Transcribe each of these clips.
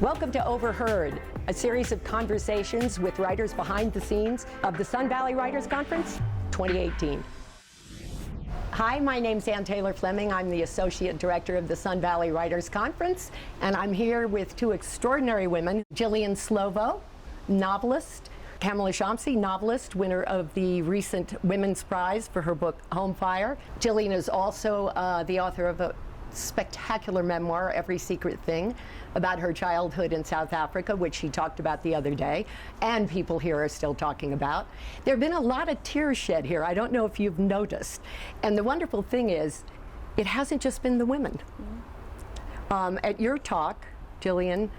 Welcome to Overheard, a series of conversations with writers behind the scenes of the Sun Valley Writers Conference 2018. Hi, my name's Ann Taylor Fleming. I'm the Associate Director of the Sun Valley Writers Conference, and I'm here with two extraordinary women, Jillian Slovo, novelist, Kamala Shamsie, novelist, winner of the recent Women's Prize for her book Home Fire. Jillian is also the author of a spectacular memoir, Every Secret Thing, about her childhood in South Africa, which she talked about the other day, and people here are still talking about. There have been a lot of tears shed here. I don't know if you've noticed. And the wonderful thing is, it hasn't just been the women. At your talk, Jillian,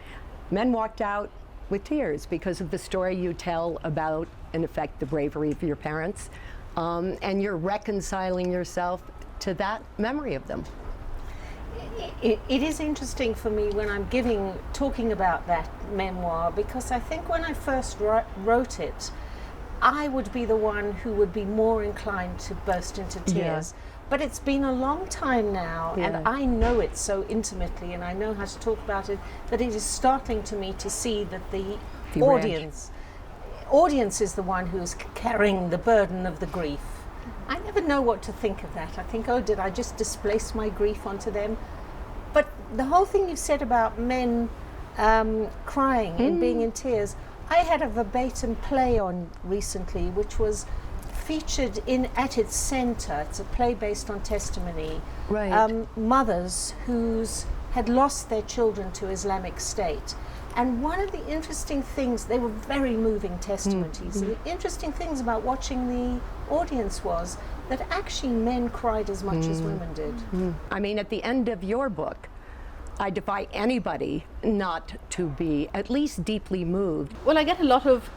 men walked out with tears because of the story you tell about, in effect, the bravery of your parents, and you're reconciling yourself to that memory of them. It is interesting for me when I'm talking about that memoir, because I think when I first wrote it, I would be the one who would be more inclined to burst into tears. Yeah. But it's been a long time now, and I know it so intimately, and I know how to talk about it, that it is startling to me to see that the audience is the one who is carrying the burden of the grief. I never know what to think of that. I think, oh, did I just displace my grief onto them? But the whole thing you said about men crying and being in tears, I had a verbatim play on recently, which was featured at its center. It's a play based on testimony. Right. Mothers who had lost their children to Islamic State. And one of the interesting things, they were very moving testimonies. The interesting things about watching the audience was that actually men cried as much as women did. I mean, at the end of your book, I defy anybody not to be at least deeply moved. Well, I get a lot of,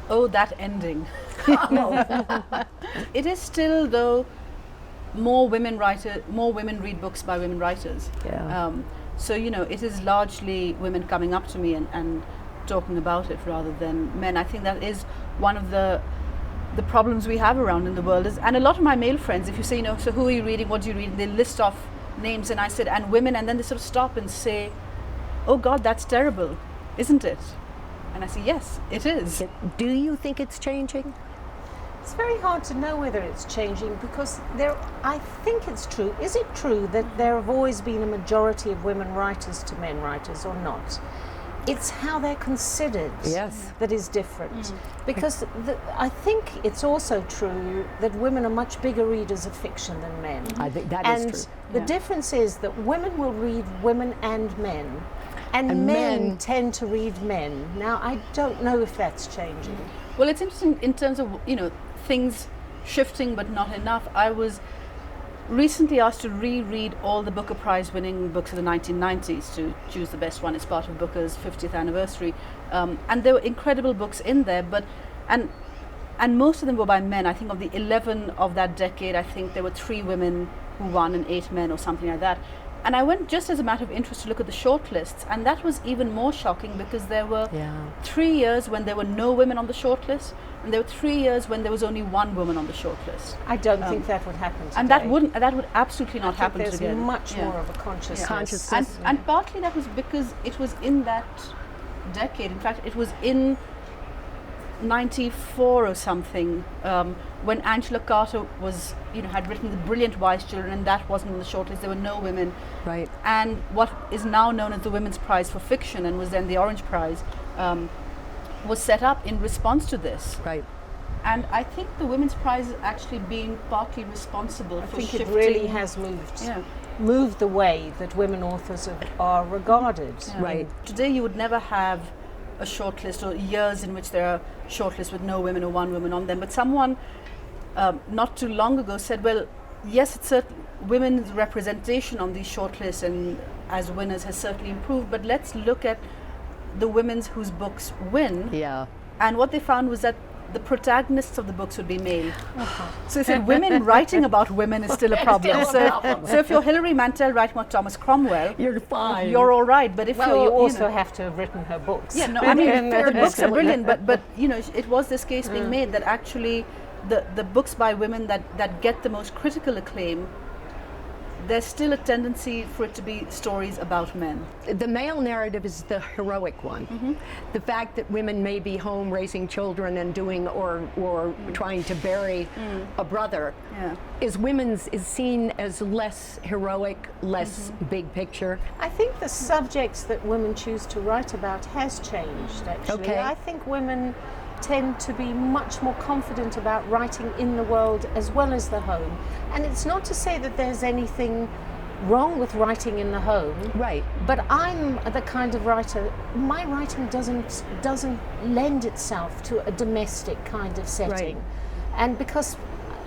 oh, that ending. It is still, though, more women read books by women writers. Yeah. So, you know, it is largely women coming up to me and talking about it rather than men. I think that is one of the problems we have around in the world. And a lot of my male friends, if you say, you know, so who are you reading, what do you read? They list off names, and I said, and women, and then they sort of stop and say, oh God, that's terrible, isn't it? And I say, yes, it is. Do you think it's changing? It's very hard to know whether it's changing, because I think it's true. Is it true that there have always been a majority of women writers to men writers, or not? It's how they're considered that is different. Because I think it's also true that women are much bigger readers of fiction than men. I think that is true. The difference is that women will read women and men, and men tend to read men. Now, I don't know if that's changing. Well, it's interesting in terms of, you know, things shifting but not enough. I was recently asked to reread all the Booker Prize winning books of the 1990s to choose the best one as part of Booker's 50th anniversary. And there were incredible books in there, and most of them were by men. I think of the 11 of that decade, I think there were 3 women who won and 8 men or something like that. And I went just as a matter of interest to look at the shortlists, and that was even more shocking, because there were 3 years when there were no women on the shortlist, and there were 3 years when there was only 1 woman on the shortlist. I don't think that would happen today. And that would absolutely not happen today. There's much more of a consciousness. And partly that was because it was in that decade. In fact, it was in 94 or something, when Angela Carter had written The Brilliant Wise Children, and that wasn't on the shortlist. There were no women. Right. And what is now known as the Women's Prize for Fiction, and was then the Orange Prize, was set up in response to this. Right. And I think the Women's Prize is actually being partly responsible for shifting. I think it really has moved the way that women authors are regarded. Yeah. Right. Today you would never have a shortlist, or years in which there are shortlists with no women or 1 woman on them. But someone not too long ago said, well, yes, it's women's representation on these shortlists and as winners has certainly improved, but let's look at the women whose books win. Yeah. And what they found was that the protagonists of the books would be male. So they said women writing about women is still a problem. So if you're Hilary Mantel writing about Thomas Cromwell, you're fine. You're all right. But if you also have to have written her books. Yeah, no, I mean the books are brilliant. But you know, it was this case being made that actually the books by women that get the most critical acclaim there's still a tendency for it to be stories about men. The male narrative is the heroic one. The fact that women may be home raising children and doing or trying to bury a brother is seen as less heroic, less big picture. I think the subjects that women choose to write about has changed, actually. Okay. I think women tend to be much more confident about writing in the world as well as the home. And it's not to say that there's anything wrong with writing in the home. Right. But I'm the kind of writer, my writing doesn't lend itself to a domestic kind of setting. Right. And because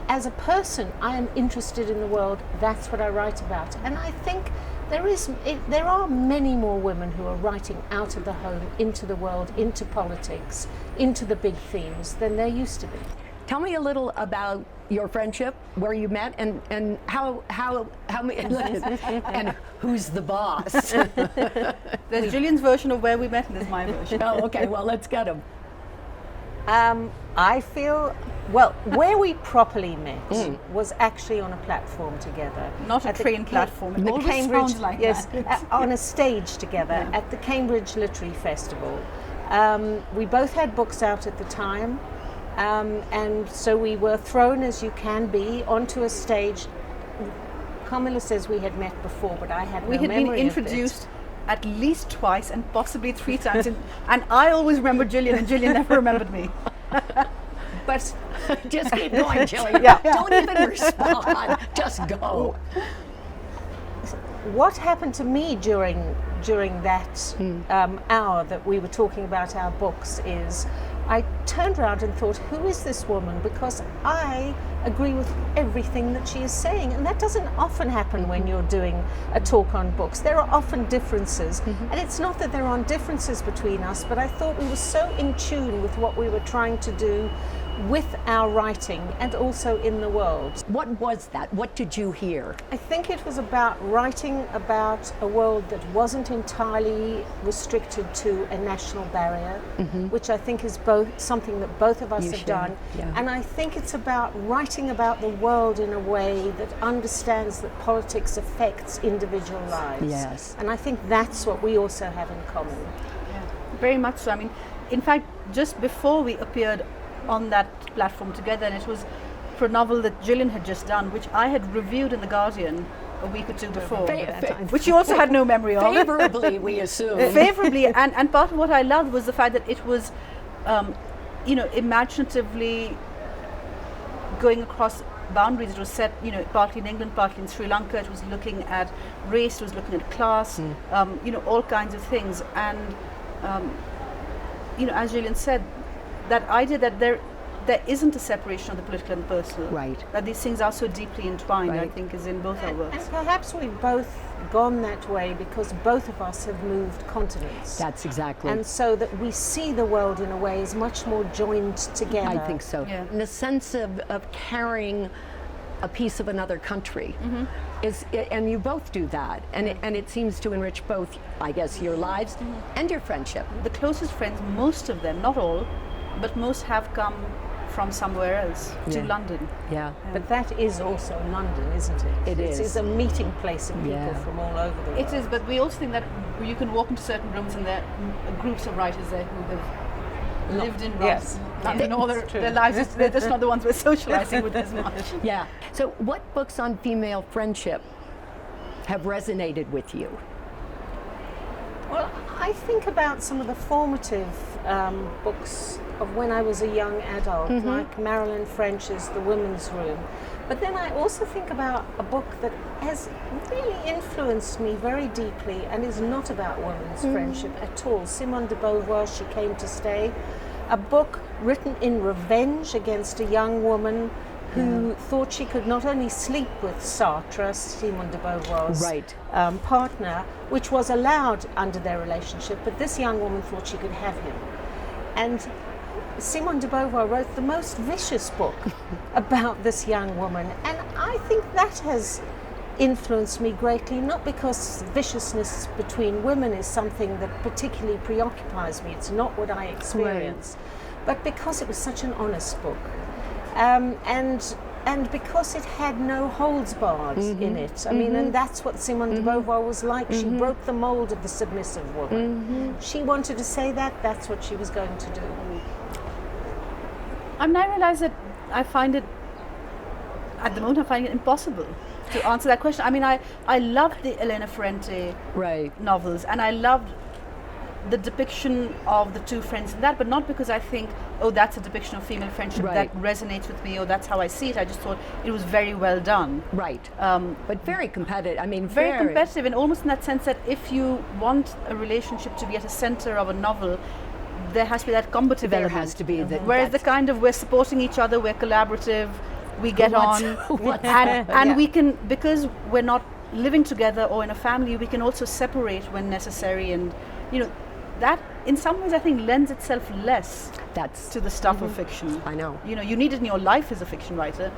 as a person I am interested in the world, that's what I write about. And I think there are many more women who are writing out of the home, into the world, into politics, into the big themes than there used to be. Tell me a little about your friendship, where you met, and how many, and who's the boss? There's Gillian's version of where we met, and there's my version. Oh, okay. Well, let's get them. I feel, well, where we properly met was actually on a platform together. Not a At the- train platform. It the always Cambridge, sounds like yes, that. on a stage together Yeah. at the Cambridge Literary Festival. We both had books out at the time, and so we were thrown, as you can be, onto a stage. Carmilla says we had met before, but I had We no had been memory of it. introduced at least twice and possibly 3 times, and I always remembered Gillian, and Gillian never remembered me. But Just keep going, Jillian. Yeah. Don't even respond. Just go. what happened to me during that hour that we were talking about our books is I turned around and thought, who is this woman? Because I agree with everything that she is saying, and that doesn't often happen when you're doing a talk on books. There are often differences, and it's not that there aren't differences between us, but I thought we were so in tune with what we were trying to do with our writing and also in the world. What was that? What did you hear? I think it was about writing about a world that wasn't entirely restricted to a national barrier, which I think is something that both of us You have shared, done. yeah. And I think it's about writing about the world in a way that understands that politics affects individual lives. Yes. And I think that's what we also have in common. Very much so. I mean, in fact, just before we appeared on that platform together, and it was for a novel that Gillian had just done, which I had reviewed in The Guardian a week or two before, which you also had no memory of. Favorably, we assume. Favorably, and part of what I loved was the fact that it was, imaginatively going across boundaries. It was set, partly in England, partly in Sri Lanka. It was looking at race, it was looking at class, all kinds of things. And, as Gillian said, that idea that there isn't a separation of the political and the personal. Right. That these things are so deeply entwined, I Right. think, is in both our And works. perhaps we've both gone that way because both of us have moved continents. That's exactly. And so that we see the world in a way is much more joined together. I think so. Yeah. And the sense of carrying a piece of another country and you both do that, and it seems to enrich both, I guess, your lives and your friendship. The closest friends, most of them, not all, but most have come from somewhere else to Yeah. London. Yeah. But that is also London, isn't it? It is. It's a meeting place of people Yeah. from all over the world. It is, but we also think that you can walk into certain rooms and there are groups of writers there who have lived in Yes. London all their lives. They're just not the ones we're socializing with as much. Yeah. So what books on female friendship have resonated with you? Well, I think about some of the formative books of when I was a young adult, like Marilyn French's The Women's Room. But then I also think about a book that has really influenced me very deeply and is not about women's friendship at all. Simone de Beauvoir, She Came to Stay. A book written in revenge against a young woman who thought she could not only sleep with Sartre, Simone de Beauvoir's Right. partner, which was allowed under their relationship, but this young woman thought she could have him. And Simone de Beauvoir wrote the most vicious book about this young woman, and I think that has influenced me greatly, not because viciousness between women is something that particularly preoccupies me, it's not what I experience, but because it was such an honest book. And And because it had no holds barred in it, I mean, and that's what Simone de Beauvoir was like. She broke the mold of the submissive woman. She wanted to say that, that's what she was going to do. I mean, I realize that I find it, at the moment, I find it impossible to answer that question. I mean, I loved the Elena Ferrante novels, and I loved the depiction of the two friends in that, but not because I think, oh, that's a depiction of female friendship that resonates with me, or that's how I see it. I just thought it was very well done. Right. But very competitive. I mean, very competitive, and almost in that sense that if you want a relationship to be at the center of a novel, there has to be that combative element. There has to be. Whereas the kind of, we're supporting each other, we're collaborative, we get on, and we can, because we're not living together or in a family, we can also separate when necessary, and you know, that in some ways I think lends itself less to the stuff of fiction. I know. You know, you need it in your life as a fiction writer,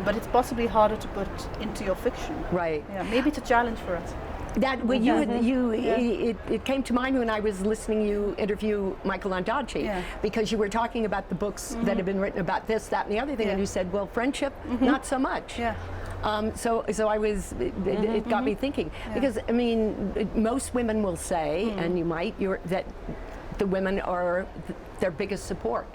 but it's possibly harder to put into your fiction. Right. Yeah, maybe it's a challenge for us. That it came to mind when I was listening you interview Michael Ondaatje, because you were talking about the books that have been written about this, that, and the other thing, and you said, well, friendship, not so much. Yeah. So I was, it got me thinking, because I mean, most women will say, and you might, that the women are their biggest support.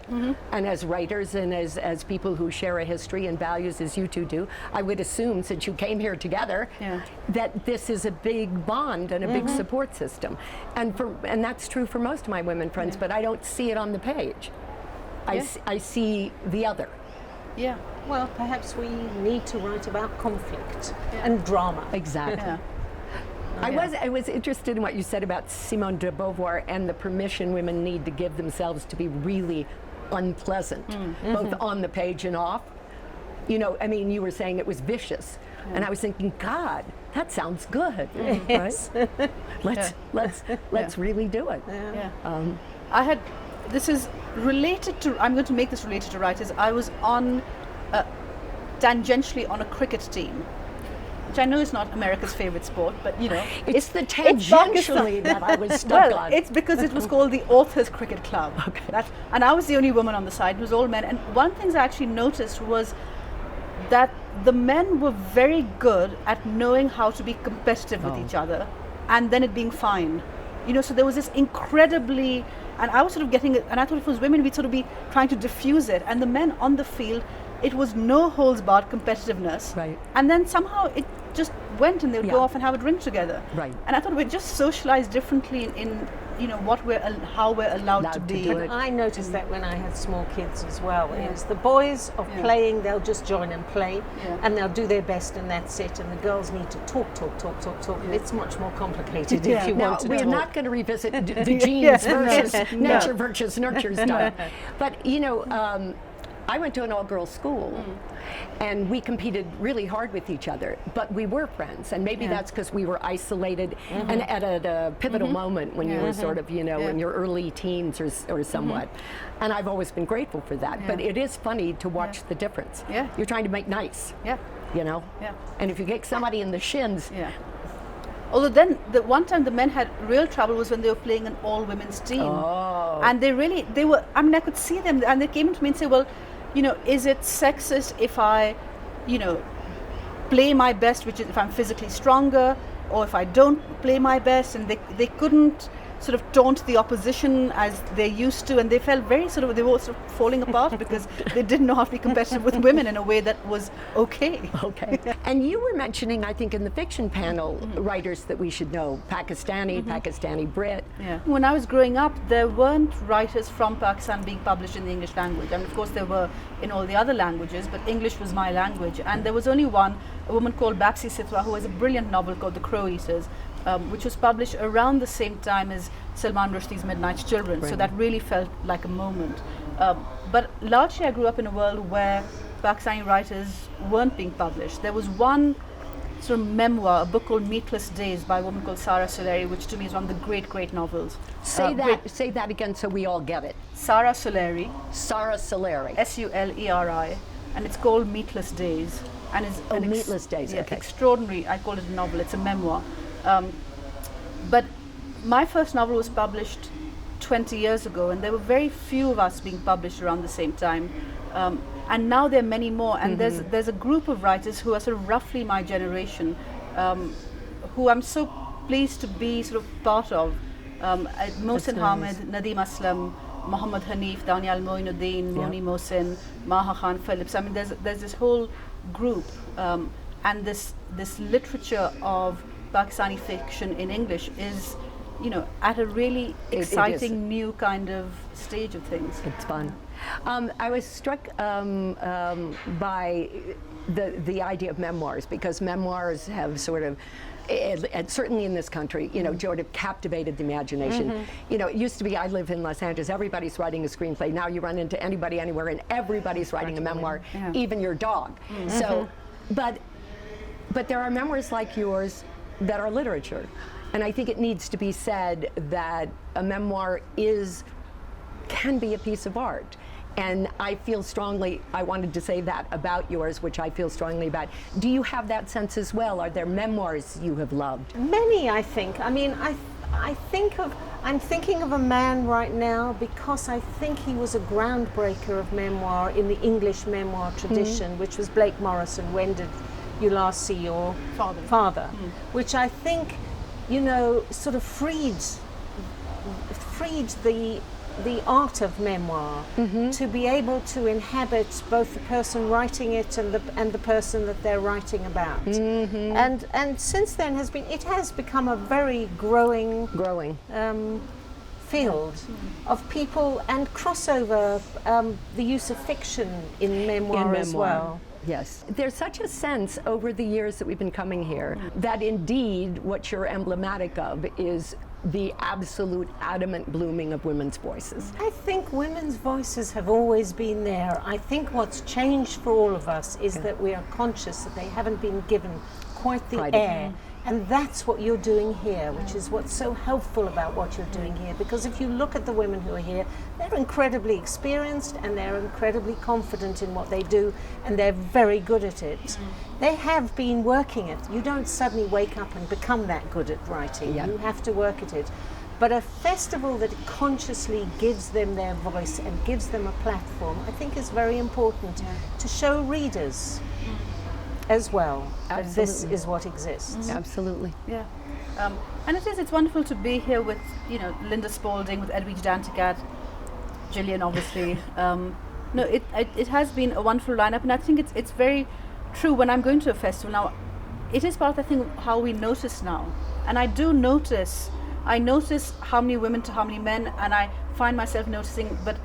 And as writers and as people who share a history and values as you two do, I would assume, since you came here together, that this is a big bond and a big support system. And that's true for most of my women friends, but I don't see it on the page. I see the other. Yeah. Well, perhaps we need to write about conflict and drama. Exactly. I was interested in what you said about Simone de Beauvoir and the permission women need to give themselves to be really unpleasant, both on the page and off. You know, I mean, you were saying it was vicious, and I was thinking, God, that sounds good, right? Let's really do it. This is related to, I'm going to make this related to writers. I was on, tangentially on a cricket team, which I know is not America's favorite sport, but you know. It's the tangentially that I was stuck on. It's because it was called the Authors Cricket Club. Okay. And I was the only woman on the side, it was all men. And one thing I actually noticed was that the men were very good at knowing how to be competitive with each other, and then it being fine. You know, so there was this incredibly, and I was sort of getting it, and I thought if it was women, we'd sort of be trying to diffuse it. And the men on the field, it was no holds barred competitiveness. Right. And then somehow it just went, and they would go off and have a drink together. Right. And I thought we're just socialized differently in you know, how we're allowed to be. I noticed that when I had small kids as well. Is the boys of playing, they'll just join and play, and they'll do their best, and that's it. And the girls need to talk. It's much more complicated if you want to we're talk. not going to revisit the genes versus nature versus nurture stuff. But you know, I went to an all-girls school, and we competed really hard with each other, but we were friends, and maybe that's because we were isolated and at a pivotal moment when you were sort of, you know, in your early teens or somewhat. And I've always been grateful for that, but it is funny to watch the difference. You're trying to make nice, you know? And if you get somebody in the shins, although then, the one time the men had real trouble was when they were playing an all-women's team. And they were, I mean, I could see them, and they came to me and said, well, you know, is it sexist if I, you know, play my best, which is if I'm physically stronger, or if I don't play my best? And they couldn't sort of taunt the opposition as they used to, and they felt very they were sort of falling apart because they didn't know how to be competitive with women in a way that was okay. And you were mentioning, I think, in the fiction panel, writers that we should know, Pakistani Brit. When I was growing up, there weren't writers from Pakistan being published in the English language. I mean, of course, there were in all the other languages, but English was my language. And there was only one, a woman called Babsi Sitwa, who has a brilliant novel called The Crow Eaters, which was published around the same time as Salman Rushdie's Midnight's Children. So that really felt like a moment. But largely I grew up in a world where Pakistani writers weren't being published. There was one sort of memoir, a book called Meatless Days by a woman called Sarah Soleri, which to me is one of the great novels. Say that again so we all get it. Sarah Soleri. S-U-L-E-R-I. And it's called Meatless Days. And it's Meatless Days, okay. Extraordinary, I call it a novel, it's a memoir. But my first novel was published 20 years ago, and there were very few of us being published around the same time. And now there are many more, and there's a group of writers who are sort of roughly my generation, who I'm so pleased to be sort of part of. Mohsin Hamid, Nadeem Aslam, Muhammad Hanif, Daniel Moinuddin, Moni Mohsin, Maha Khan Phillips. I mean, there's this whole group, and this literature of Pakistani fiction in English is, at a really exciting new kind of stage of things. It's fun. I was struck by the idea of memoirs, because memoirs have sort of, and certainly in this country, sort of captivated the imagination. It used to be, I live in Los Angeles, everybody's writing a screenplay. Now you run into anybody anywhere and everybody's writing a memoir, even your dog. So, but there are memoirs like yours that are literature. And I think it needs to be said that a memoir can be a piece of art. And I feel strongly, I wanted to say that about yours, which I feel strongly about. Do you have that sense as well? Are there memoirs you have loved? Many, I think. I mean, I'm thinking of a man right now because I think he was a groundbreaker of memoir in the English memoir tradition, which was Blake Morrison. When did you last see your father? Which I think, sort of freed the art of memoir to be able to inhabit both the person writing it and the person that they're writing about. And since then it has become a very growing field of people, and crossover the use of fiction in memoir as well. Yes. There's such a sense over the years that we've been coming here that indeed what you're emblematic of is the absolute adamant blooming of women's voices. I think women's voices have always been there. I think what's changed for all of us is that we are conscious that they haven't been given quite the air. And that's what you're doing here, which is what's so helpful about what you're doing here. Because if you look at the women who are here, they're incredibly experienced and they're incredibly confident in what they do, and they're very good at it. They have been working it. You don't suddenly wake up and become that good at writing. You have to work at it. But a festival that consciously gives them their voice and gives them a platform, I think is very important to show readers as well that this is what exists. Absolutely. Yeah. And it's wonderful to be here with, Linda Spalding, with Edwidge Danticat, Gillian, obviously. It has been a wonderful lineup, and I think it's very true when I'm going to a festival now. It is part, I think, of how we notice now. And I notice how many women to how many men, and I find myself noticing, but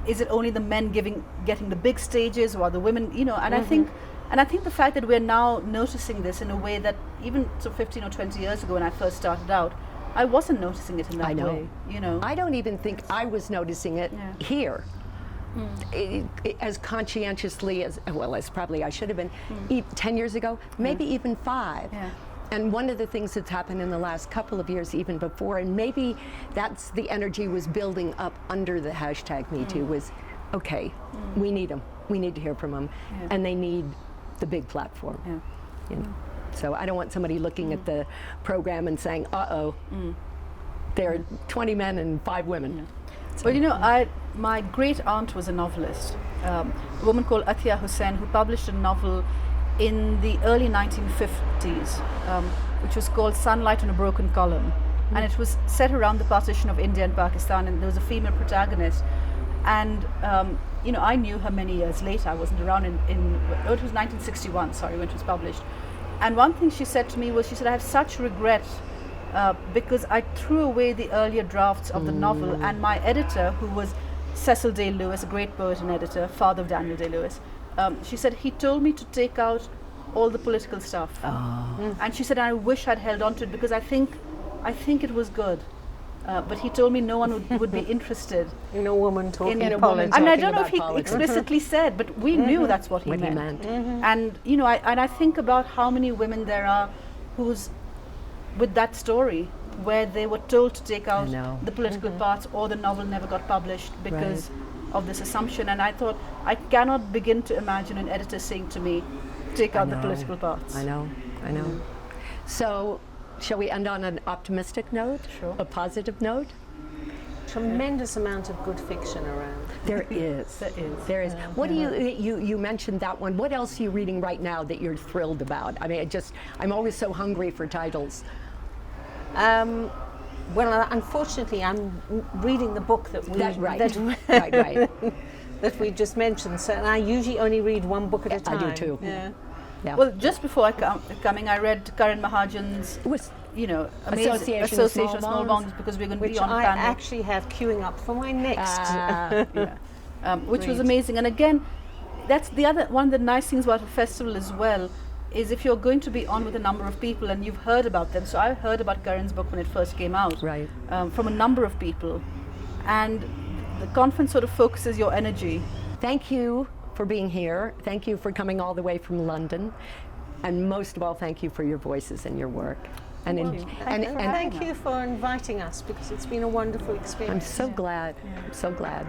is it only the men getting the big stages, or are the women, and I think the fact that we're now noticing this in a way that even 15 or 20 years ago when I first started out, I wasn't noticing it in that way. I don't even think I was noticing it here as conscientiously as probably I should have been 10 years ago, maybe even 5. And one of the things that's happened in the last couple of years, even before, and maybe that's the energy was building up under the hashtag #MeToo, was, we need them. We need to hear from them. And they need the big platform. So I don't want somebody looking at the program and saying, there are 20 men and 5 women. So, well, my great aunt was a novelist, a woman called Atiya Hussain, who published a novel in the early 1950s, which was called Sunlight on a Broken Column. And it was set around the partition of India and Pakistan, and there was a female protagonist. And I knew her many years later. I wasn't around it was 1961, when it was published. And one thing she said to me was, I have such regret because I threw away the earlier drafts of the novel, and my editor, who was Cecil Day-Lewis, a great poet and editor, father of Daniel Day-Lewis, she said, he told me to take out all the political stuff. And she said, I wish I'd held on to it because I think it was good. But he told me no one would be interested in a woman talking in politics. I mean, I don't know if he explicitly said, but we knew that's what he meant. And I think about how many women there are who's with that story where they were told to take out the political parts, or the novel never got published because of this assumption. And I thought, I cannot begin to imagine an editor saying to me, take out the political parts. I know. So, shall we end on an optimistic note? Sure. A positive note? tremendous amount of good fiction around. There is. There is. There is. What do you mentioned that one. What else are you reading right now that you're thrilled about? I mean, I'm always so hungry for titles. Well, unfortunately, I'm reading the book that we Right. that we just mentioned. So, and I usually only read one book at a time. I do too. Yeah. Yeah. Well, just before coming, I read Karan Mahajan's, It was amazing Association of Small Small Bonds. Bonds, because we're going to Which be on I panel. actually have queuing up for my next. Which was Read. amazing. And again, that's the other one of the nice things about a festival as well, is if you're going to be on with a number of people and you've heard about them. So I heard about Karan's book when it first came out, Right. from a number of people, and the conference sort of focuses your energy. Thank you for being here. Thank you for coming all the way from London. And most of all, thank you for your voices and your work. And Thank you for inviting us, because it's been a wonderful experience. I'm so glad. I'm so glad.